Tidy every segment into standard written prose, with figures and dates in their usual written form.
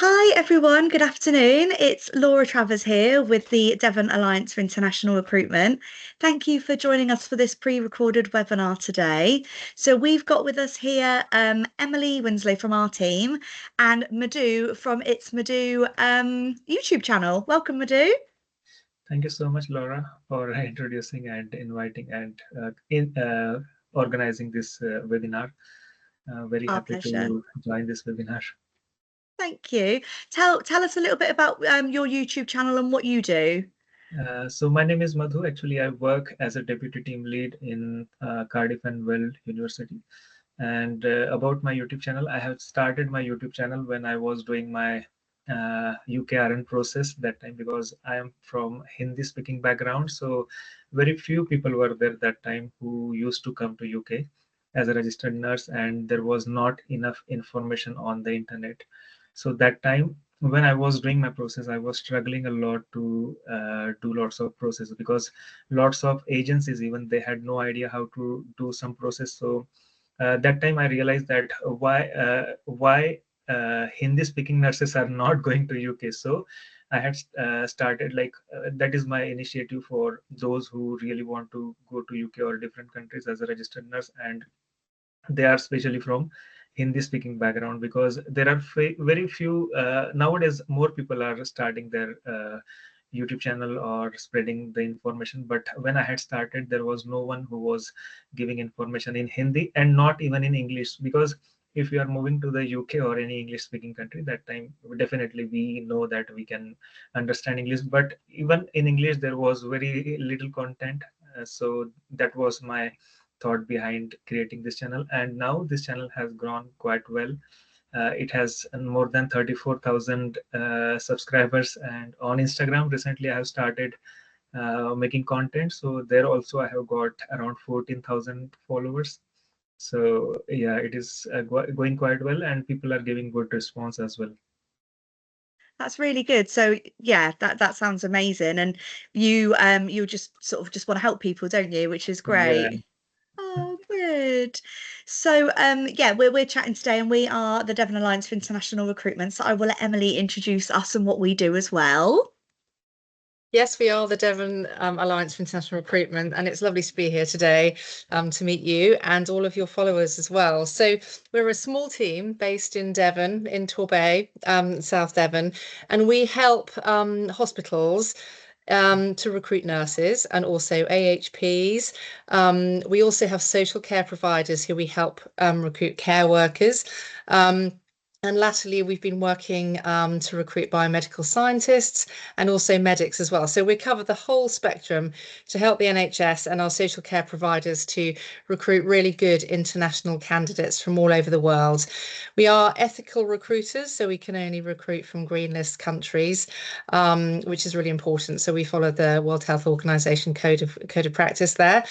Hi everyone, good afternoon. It's Laura Travers here with the Devon Alliance for International Recruitment. Thank you for joining us for this pre-recorded webinar today. So we've got with us here Emily Winslow from our team and Madhu from It's Madhu YouTube channel. Welcome, Madhu. Thank you so much, Laura, for introducing and inviting and organizing this webinar. Very Our happy pleasure. to join this webinar. Thank you. Tell us a little bit about your YouTube channel and what you do. So my name is Madhu. Actually, I work as a deputy team lead in Cardiff and Weld University. And about my YouTube channel, I have started my YouTube channel when I was doing my UKRN process that time, because I am from Hindi speaking background. So very few people were there that time who used to come to UK as a registered nurse, and there was not enough information on the internet. So that time when I was doing my process, I was struggling a lot to do lots of process, because lots of agencies, even they had no idea how to do some process. So that time I realized that why Hindi speaking nurses are not going to UK. So I had started that is my initiative for those who really want to go to UK or different countries as a registered nurse, and they are especially from Hindi speaking background, because there are very few nowadays. More people are starting their YouTube channel or spreading the information, but when I had started, there was no one who was giving information in Hindi, and not even in English, because if you are moving to the UK or any English speaking country, that time definitely we know that we can understand English, but even in English there was very little content. So that was my thought behind creating this channel, and now this channel has grown quite well. It has more than 34,000 subscribers, and on Instagram recently I have started making content, so there also I have got around 14,000 followers. So yeah, it is going quite well, and people are giving good response as well. That's really good. So yeah, that sounds amazing. And you just sort of just want to help people, don't you? Which is Yeah. great. Oh, good. So yeah, we're chatting today and we are the Devon Alliance for International Recruitment. So I will let Emily introduce us and what we do as well. Yes, we are the Devon Alliance for International Recruitment, and it's lovely to be here today to meet you and all of your followers as well. So we're a small team based in Devon, in Torbay, South Devon, and we help hospitals to recruit nurses and also AHPs. We also have social care providers who we help recruit care workers. And latterly, we've been working to recruit biomedical scientists and also medics as well. So we cover the whole spectrum to help the NHS and our social care providers to recruit really good international candidates from all over the world. We are ethical recruiters, so we can only recruit from green list countries, which is really important. So we follow the World Health Organization code of practice there.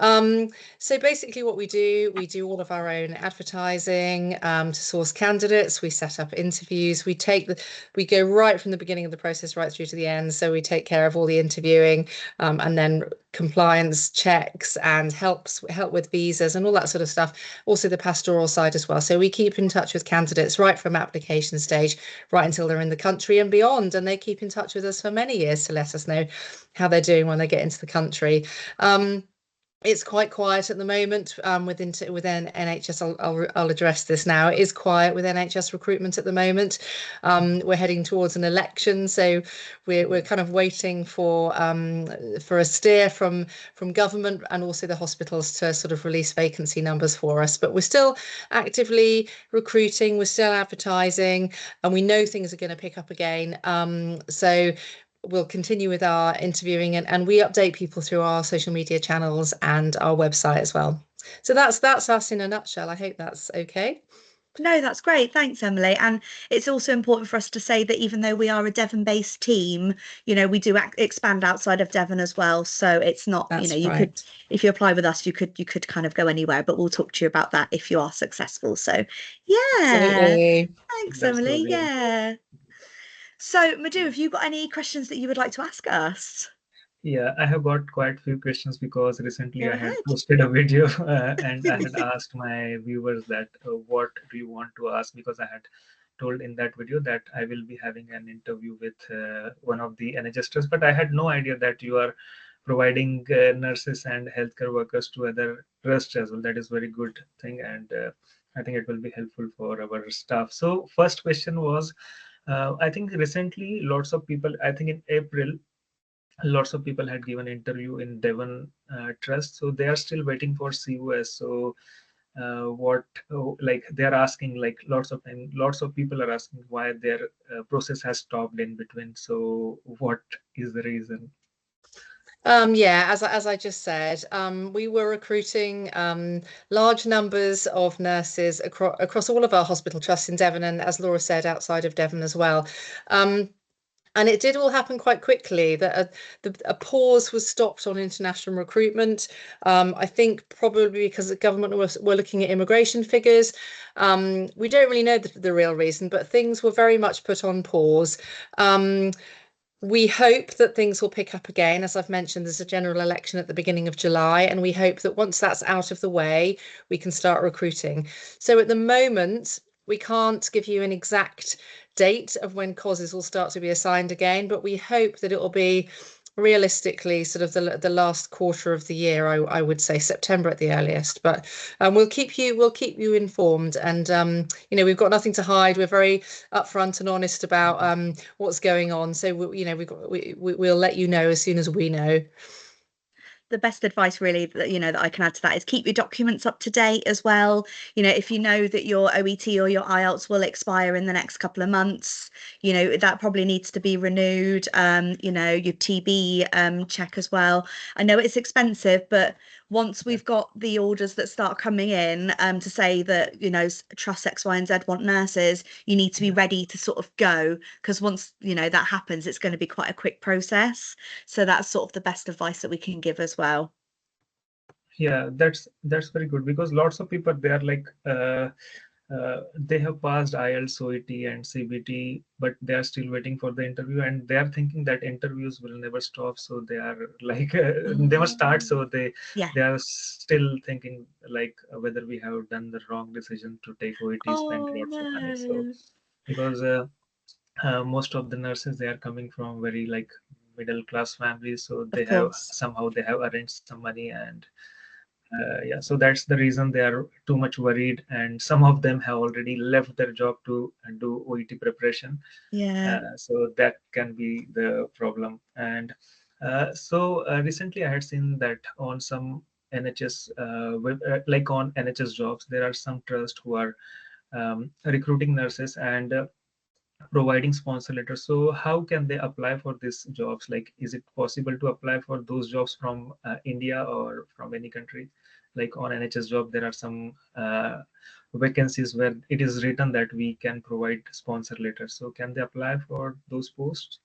So basically what we do all of our own advertising to source candidates. We set up interviews. We go right from the beginning of the process right through to the end. So we take care of all the interviewing and then compliance checks and help with visas and all that sort of stuff. Also the pastoral side as well. So we keep in touch with candidates right from application stage right until they're in the country and beyond. And they keep in touch with us for many years to let us know how they're doing when they get into the country. It's quite quiet at the moment within NHS. I'll address this now. It is quiet with NHS recruitment at the moment. We're heading towards an election, so we're kind of waiting for a steer from government and also the hospitals to sort of release vacancy numbers for us. But we're still actively recruiting. We're still advertising, and we know things are going to pick up again. So we'll continue with our interviewing and we update people through our social media channels and our website as well. So that's us in a nutshell. I hope that's okay. No, that's great. Thanks, Emily. And it's also important for us to say that even though we are a Devon-based team, we do expand outside of Devon as well. So it's not, That's you right. could, if you apply with us, you could kind of go anywhere, but we'll talk to you about that if you are successful. So yeah, Absolutely. thanks, That's Emily. brilliant. Yeah. So Madhu, have you got any questions that you would like to ask us? Yeah, I have got quite a few questions, because recently Go I had ahead. posted a video and I had asked my viewers that what do you want to ask, because I had told in that video that I will be having an interview with one of the NHS trusts, but I had no idea that you are providing nurses and healthcare workers to other trusts as well. That is very good thing, and I think it will be helpful for our staff. So first question was, I think recently lots of people, I think in April, lots of people had given interview in Devon Trust, so they are still waiting for COS. So what like they are asking, like lots of time, lots of people are asking why their process has stopped in between. So what is the reason? Yeah, as I just said, we were recruiting large numbers of nurses across all of our hospital trusts in Devon, and as Laura said, outside of Devon as well. And it did all happen quite quickly. That a pause was stopped on international recruitment. I think probably because the government were looking at immigration figures. We don't really know the real reason, but things were very much put on pause. We hope that things will pick up again. As I've mentioned, there's a general election at the beginning of July, and we hope that once that's out of the way, we can start recruiting. So at the moment, we can't give you an exact date of when causes will start to be assigned again, but we hope that it will be realistically sort of the last quarter of the year. I would say September at the earliest, but we'll keep you informed, and we've got nothing to hide. We're very upfront and honest about what's going on, so we'll let you know as soon as we know. The best advice really that I can add to that is keep your documents up to date as well. If you know that your OET or your IELTS will expire in the next couple of months, that probably needs to be renewed. Your TB check as well. I know it's expensive, but once we've got the orders that start coming in to say that trust X, Y, and Z want nurses, you need to be ready to sort of go, because once that happens, it's going to be quite a quick process. So that's sort of the best advice that we can give as well. Yeah, that's very good, because lots of people, they are like they have passed IELTS, OET, and CBT, but they are still waiting for the interview, and they are thinking that interviews will never stop. So they are like they must start. So they are still thinking like whether we have done the wrong decision to take OET, spend lots of money. So because most of the nurses, they are coming from very like middle class families, so Of they have course. somehow they have arranged some money, and yeah, so that's the reason they are too much worried, and some of them have already left their job to do OET preparation. Yeah. So that can be the problem. And recently I had seen that on some NHS like on NHS jobs, there are some trusts who are recruiting nurses and providing sponsor letters. So how can they apply for these jobs? Like, is it possible to apply for those jobs from India or from any country? Like on NHS job, there are some vacancies where it is written that we can provide sponsor letters. So can they apply for those posts?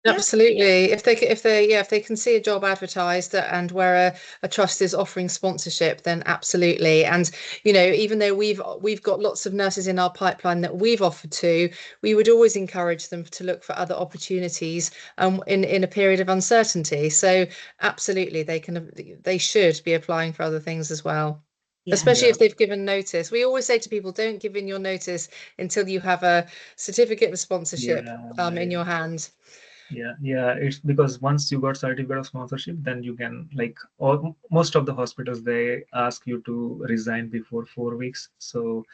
Absolutely. If they can see a job advertised and where a trust is offering sponsorship, then absolutely. And even though we've got lots of nurses in our pipeline that we've offered to, we would always encourage them to look for other opportunities in a period of uncertainty. So absolutely, they should be applying for other things as well. Yeah. Especially if they've given notice. We always say to people, don't give in your notice until you have a certificate of sponsorship in your hand. Yeah, it's because once you got certificate of sponsorship, then you can, like, most of the hospitals, they ask you to resign before 4 weeks. So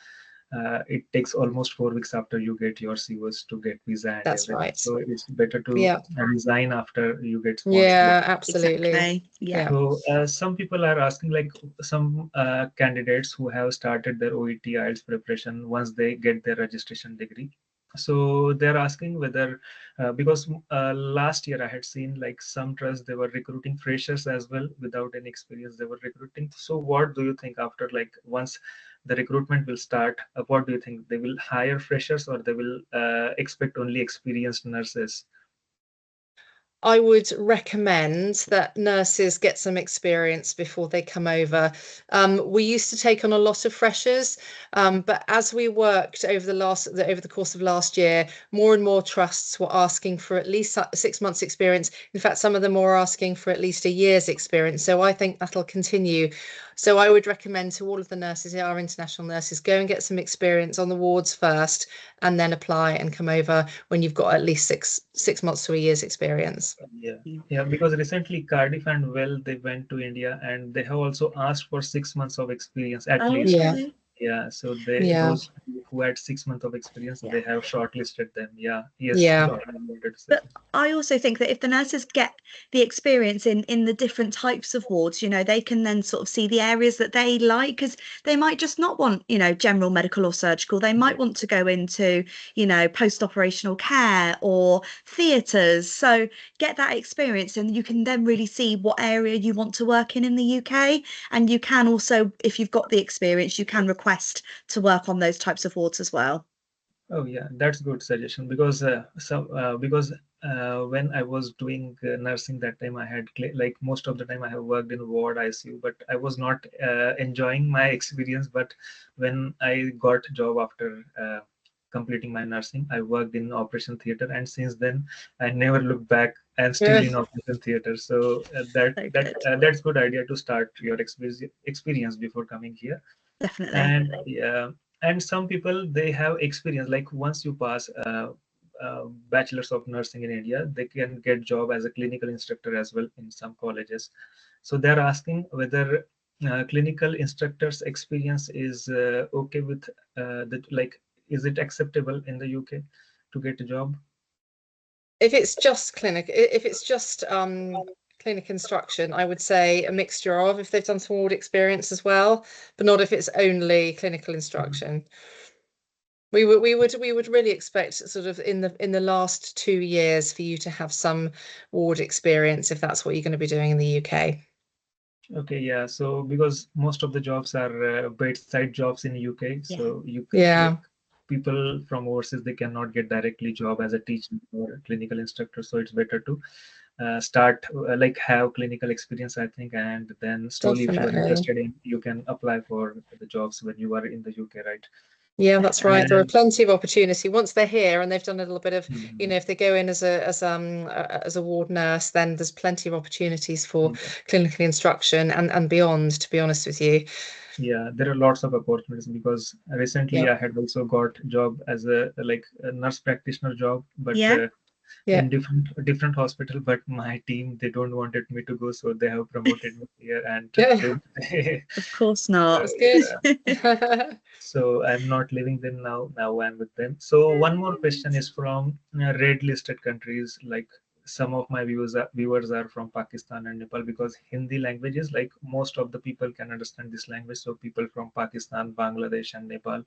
it takes almost 4 weeks after you get your COS to get visa and That's everything. right. So it's better to Yeah. resign after you get Yeah, sponsorship. absolutely. Exactly. Yeah. So some people are asking, like some candidates who have started their OET IELTS preparation once they get their registration degree. So they're asking whether, because last year I had seen like some trusts, they were recruiting freshers as well without any experience. They were recruiting. So what do you think after, like, once the recruitment will start? What do you think? They will hire freshers, or they will expect only experienced nurses? I would recommend that nurses get some experience before they come over. We used to take on a lot of freshers, but as we worked over the course of last year, more and more trusts were asking for at least 6 months experience. In fact, some of them were asking for at least a year's experience. So I think that'll continue. So I would recommend to all of the nurses, our international nurses, go and get some experience on the wards first, and then apply and come over when you've got at least six months to a year's experience. Yeah, Mm. yeah, because recently Cardiff and Well, they went to India and they have also asked for 6 months of experience at Oh, least. Yeah, okay. Yeah, so yeah, those who had 6 months of experience, Yeah. they have shortlisted them. Yeah, yes, yeah. Laura, you wanted to say But something. I also think that if the nurses get the experience in the different types of wards, they can then sort of see the areas that they like, because they might just not want, general medical or surgical. They might Yeah. want to go into, post-operational care or theatres. So get that experience, and you can then really see what area you want to work in the UK. And you can also, if you've got the experience, you can request to work on those types of wards as well. Oh yeah, that's good suggestion because when I was doing nursing that time, I had like most of the time I have worked in ward ICU, but I was not enjoying my experience. But when I got job after completing my nursing, I worked in operation theater, and since then I never looked back. I'm still in operation theater, so So good. that's good idea to start your experience before coming here. Definitely. And yeah, and some people they have experience like once you pass bachelor's of nursing in India, they can get job as a clinical instructor as well in some colleges. So they're asking whether clinical instructors experience is okay with the like, is it acceptable in the UK to get a job? If it's just if it's just clinic instruction, I would say a mixture of, if they've done some ward experience as well, but not if it's only clinical Mhm. instruction. We would really expect sort of in the last 2 years for you to have some ward experience if that's what you're going to be doing in the UK. Okay, yeah. So because most of the jobs are bedside jobs in UK, Yeah. so like Yeah, people from overseas they cannot get directly job as a teacher or clinical instructor. So it's better to start like have clinical experience, I think, and then slowly, if you are definitely. interested in, you can apply for the jobs when you are in the UK, right? Yeah, that's right. There are Definitely. And plenty of opportunity once they're here and they've done a little bit of, mm, if they go in as a ward nurse, then there's plenty of opportunities for yeah, clinical instruction and beyond, to be honest with you. yeah, there are lots of opportunities because recently Yeah, I had also got job as a like a nurse practitioner job, but Yeah. yeah. in different hospital, but my team they don't wanted me to go, so they have promoted me here, and Yeah, they Of course not. that's good. yeah, so I'm not living them now. Now I'm with them. So one more question is from red listed countries. Like some of my viewers are from Pakistan and Nepal because Hindi language is like most of the people can understand this language. So people from Pakistan, Bangladesh, and Nepal,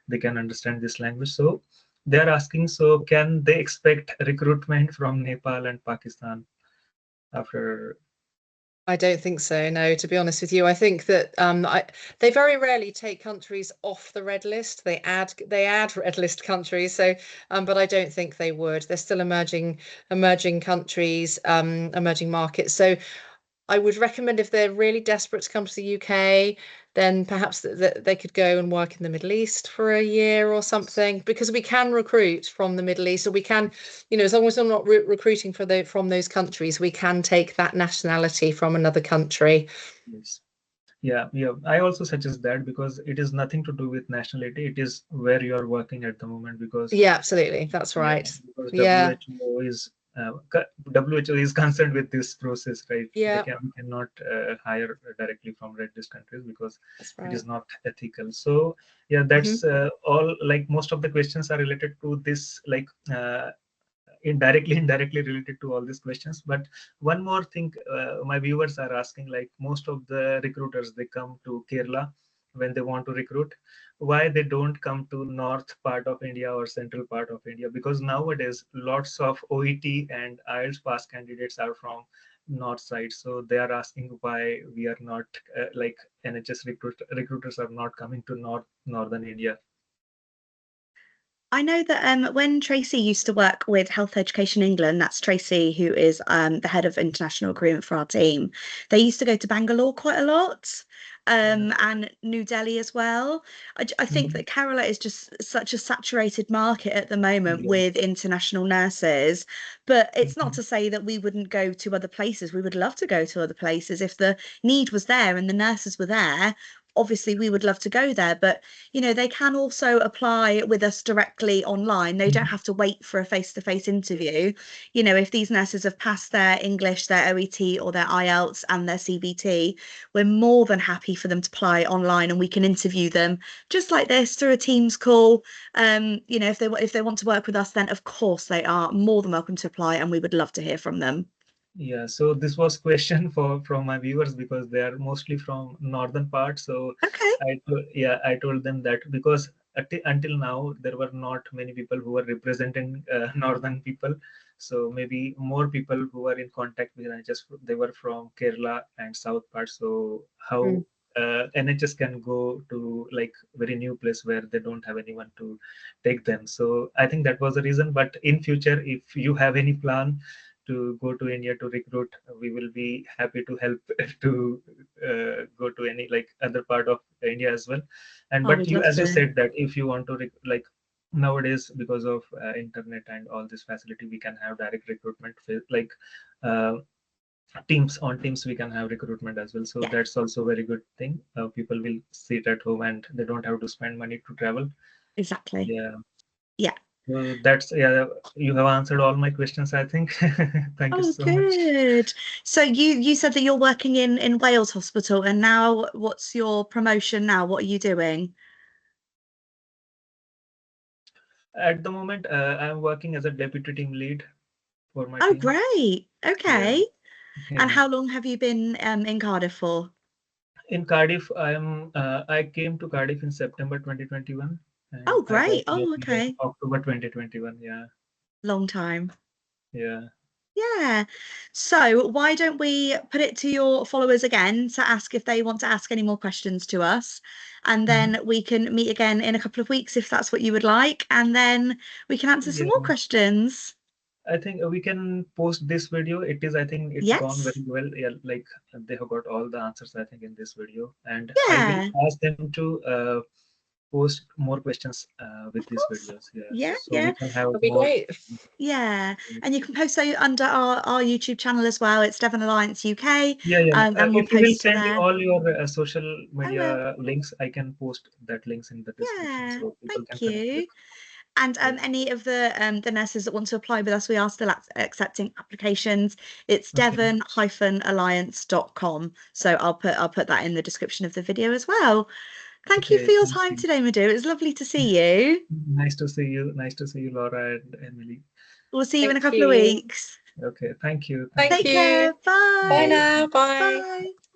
they can understand this language. So they're asking, so can they expect recruitment from Nepal and Pakistan after? I don't think so, no, to be honest with you. I think that they very rarely take countries off the red list. They add red list countries. So but I don't think they would. They're still emerging countries, emerging markets. So I would recommend if they're really desperate to come to the UK, then perhaps that they could go and work in the Middle East for a year or something, because we can recruit from the Middle East, or we can, as long as I'm not recruiting from those countries, we can take that nationality from another country. Yes. Yeah, yeah. I also suggest that because it is nothing to do with nationality. It is where you are working at the moment. Because Yeah, absolutely. That's yeah, right. because Yeah, WHO is concerned with this process, right? yeah, We cannot hire directly from red list countries because that's it right. is not ethical. So yeah, Mhm. that's all. Like most of the questions are related to this, like indirectly related to all these questions. But one more thing, my viewers are asking, like most of the recruiters they come to Kerala when they want to recruit, why they don't come to north part of India or central part of India, because nowadays lots of OET and IELTS pass candidates are from north side. So they are asking why we are not like NHS recruiters are not coming to northern India. I know that when Tracy used to work with Health Education England, that's Tracy, who is the head of international recruitment for our team, they used to go to Bangalore quite a lot. Yeah. And New Delhi as well. I think Mhm. that Kerala is just such a saturated market at the moment Yeah. with international nurses. But it's not Mhm. to say that we wouldn't go to other places. We would love to go to other places if the need was there and the nurses were there. Obviously, we would love to go there, but they can also apply with us directly online. They don't Mhm. have to wait for a face-to-face interview. If these nurses have passed their English, their OET, or their IELTS and their CBT, we're more than happy for them to apply online and we can interview them just like this through a Teams call. If they want to work with us, then of course they are more than welcome to apply and we would love to hear from them. Yeah, so this was question for from my viewers because they are mostly from northern part. So Okay. I told them that because until now there were not many people who were representing northern people. So maybe more people who are in contact with NHS, they were from Kerala and south part. So how Mm. NHS can go to like very new place where they don't have anyone to take them. So I think that was the reason. But in future, if you have any plan to go to India to recruit, we will be happy to help to go to any like other part of India as well. And Oh, but we'd you, love as you to. said, that if you want to like nowadays because of internet and all this facility, we can have direct recruitment like uh, Teams we can have recruitment as well. So Yeah, that's also a very good thing. People will sit at home and they don't have to spend money to travel. exactly. Yeah. Yeah. So that's, yeah, you have answered all my questions, I think. Thank you Oh, so much. good. So you said that you're working in Wales Hospital, and now what's your promotion now? What are you doing? At the moment, I'm working as a deputy team lead for my Oh, team. great. Yeah, Okay. And yeah. how long have you been in Cardiff for? In Cardiff, I came to Cardiff in September 2021, and Oh, I got great. Oh, working in okay. October 2021. Yeah, Long time. yeah, Yeah. So why don't we put it to your followers again to ask if they want to ask any more questions to us, and mhm, then we can meet again in a couple of weeks if that's what you would like, and then we can answer some more yeah. questions. I think we can post this video. It is, I think it's gone Yes. very well. Yeah, like they have got all the answers, I think, in this video, and I will Yeah. ask them to post more questions with Of these course. videos. Yeah, Yeah, so we yeah, can have That'd be more. great. yeah. And you can post so under our YouTube channel as well. It's Devon Alliance UK, Yeah, yeah. and we'll If you will post to send there. all your social I will. media links, I can post that links in the description Yeah, so people can thank connect with. you. And Yeah. any of the nurses that want to apply with us, we are still accepting applications. It's Okay. devon-alliance.com. So I'll put that in the description of the video as well. Thank you for Okay. your Thank time you. today, Madhu. It was lovely to see you. Nice to see you. Nice to see you, Laura and Emily. We'll see you in a Thank couple of you. Okay. weeks. Okay. Thank you. Thank Thank Take you. care. you. Bye Bye. Bye. now. Bye. Bye.